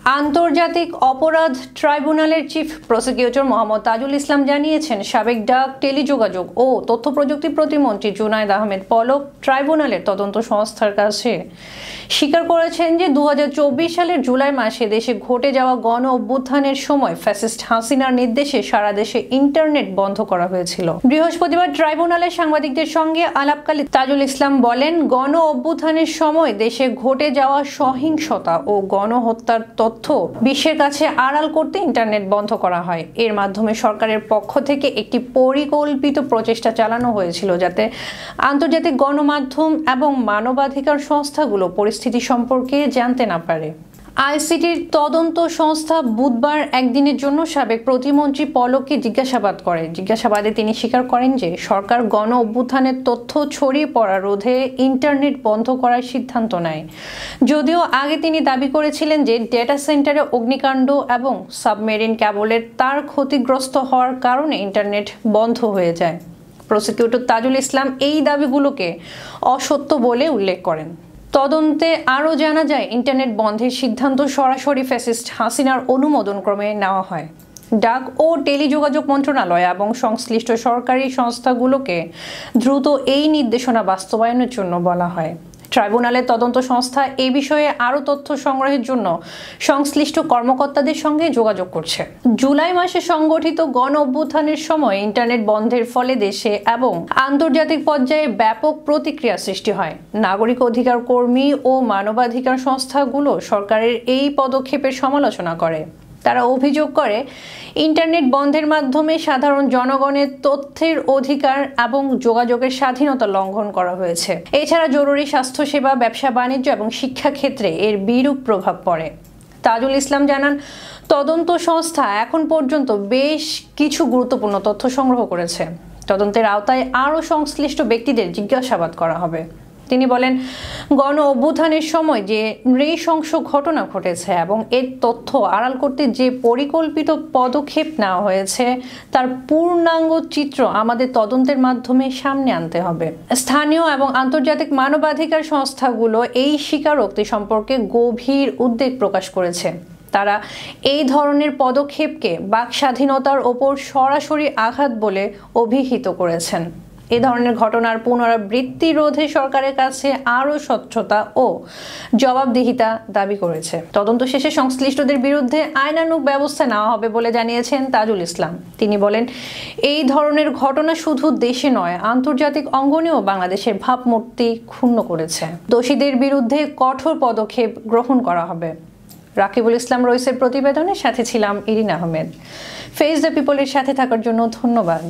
আন্তর্জাতিক অপরাধ ট্রাইব্যুনালের চিফ প্রসিকিউটর মোহাম্মদ তাজুল ইসলাম জানিয়েছেন, সাবেক ডাক, টেলিযোগাযোগ ও তথ্য প্রযুক্তি প্রতিমন্ত্রী জুনায়েদ আহমেদ পলক ট্রাইব্যুনালের তদন্ত সংস্থার কাছে স্বীকার করেছেন যে 2024 সালের জুলাই মাসে দেশে ঘটে যাওয়া গণ অভ্যুত্থানের সময় ফ্যাসিস্ট হাসিনার নির্দেশে সারা দেশে ইন্টারনেট বন্ধ করা হয়েছিল। বৃহস্পতিবার ট্রাইব্যুনালের সাংবাদিকদের সঙ্গে আলাপকালে তাজুল ইসলাম বলেন, গণ অভ্যুত্থানের সময় দেশে ঘটে যাওয়া সহিংসতা ও গণহত্যার তথ্য বিশ্বের কাছে আড়াল করতে ইন্টারনেট বন্ধ করা হয়। এর মাধ্যমে সরকারের পক্ষ থেকে একটি পরিকল্পিত প্রচেষ্টা চালানো হয়েছিল যাতে আন্তর্জাতিক গণমাধ্যম এবং মানবাধিকার সংস্থাগুলো পরিস্থিতি সম্পর্কে জানতে না পারে। আইসিটির তদন্ত সংস্থা বুধবার একদিনের জন্য সাবেক প্রতিমন্ত্রী পলককে জিজ্ঞাসাবাদ করে। জিজ্ঞাসাবাদে তিনি স্বীকার করেন যে সরকার গণ অভ্যুত্থানের তথ্য ছড়িয়ে পড়া রোধে ইন্টারনেট বন্ধ করার সিদ্ধান্ত নেয়। যদিও আগে তিনি দাবি করেছিলেন যে ডেটা সেন্টারে অগ্নিকাণ্ড এবং সাবমেরিন কেবলের তার ক্ষতিগ্রস্ত হওয়ার কারণে ইন্টারনেট বন্ধ হয়ে যায়। প্রসিকিউটর তাজুল ইসলাম এই দাবিগুলোকে অসত্য বলে উল্লেখ করেন। তদন্তে আরও জানা যায়, ইন্টারনেট বন্ধের সিদ্ধান্ত সরাসরি ফ্যাসিস্ট হাসিনার অনুমোদন ক্রমে নেওয়া হয়। ডাক ও টেলিযোগাযোগ মন্ত্রণালয় এবং সংশ্লিষ্ট সরকারি সংস্থাগুলোকে দ্রুত এই নির্দেশনা বাস্তবায়নের জন্য বলা হয়। ট্রাইব্যুনালের তদন্ত সংস্থা এই বিষয়ে আরও তথ্য সংগ্রহের জন্য সংশ্লিষ্ট কর্মকর্তাদের সঙ্গে যোগাযোগ করছে। জুলাই মাসে সংগঠিত গণ অভ্যুত্থানের সময় ইন্টারনেট বন্ধের ফলে দেশে এবং আন্তর্জাতিক পর্যায়ে ব্যাপক প্রতিক্রিয়া সৃষ্টি হয়। নাগরিক অধিকার কর্মী ও মানবাধিকার সংস্থাগুলো সরকারের এই পদক্ষেপের সমালোচনা করে। তারা অভিযোগ করে, ইন্টারনেট বন্ধের মাধ্যমে সাধারণ জনগণের তথ্যের অধিকার এবং যোগাযোগের স্বাধীনতা লঙ্ঘন করা হয়েছে। এছাড়া জরুরি স্বাস্থ্যসেবা, ব্যবসা বাণিজ্য এবং শিক্ষা ক্ষেত্রে এর বিরূপ প্রভাব পড়ে। তাজুল ইসলাম জানান, তদন্ত সংস্থা এখন পর্যন্ত বেশ কিছু গুরুত্বপূর্ণ তথ্য সংগ্রহ করেছে। তদন্তের আওতায় আরও সংশ্লিষ্ট ব্যক্তিদের জিজ্ঞাসাবাদ করা হবে। তিনি বলেন, গণ অভ্যুত্থানের সময় যে নৃশংস ঘটনা ঘটেছে এবং এর তথ্য আড়াল করতে যে পরিকল্পিত পদক্ষেপ নেওয়া হয়েছে তার পূর্ণাঙ্গ চিত্র আমাদের তদন্তের মাধ্যমে সামনে আনতে হবে। স্থানীয় এবং আন্তর্জাতিক মানবাধিকার সংস্থাগুলো এই স্বীকারোক্তি সম্পর্কে গভীর উদ্বেগ প্রকাশ করেছে। তারা এই ধরনের পদক্ষেপকে বাক স্বাধীনতার ওপর সরাসরি আঘাত বলে অভিহিত করেছেন। এ ধরনের ঘটনার পুনরাবৃত্তি রোধে সরকারের কাছে আরও স্বচ্ছতা ও জবাবদিহিতা দাবি করেছে। তদন্ত শেষে সংশ্লিষ্টদের বিরুদ্ধে আইনানুগ ব্যবস্থা নেওয়া হবে বলে জানিয়েছেন তাজুল ইসলাম। তিনি বলেন, এই ধরনের ঘটনা শুধু দেশে নয়, আন্তর্জাতিক অঙ্গনেও বাংলাদেশের ভাবমূর্তি ক্ষুণ্ণ করেছে। দোষীদের বিরুদ্ধে কঠোর পদক্ষেপ গ্রহণ করা হবে। রাকিবুল ইসলাম রইসের প্রতিবেদনের সাথে ছিলাম ইরিন আহমেদ। ফেস দ্য পিপলের সাথে থাকার জন্য ধন্যবাদ।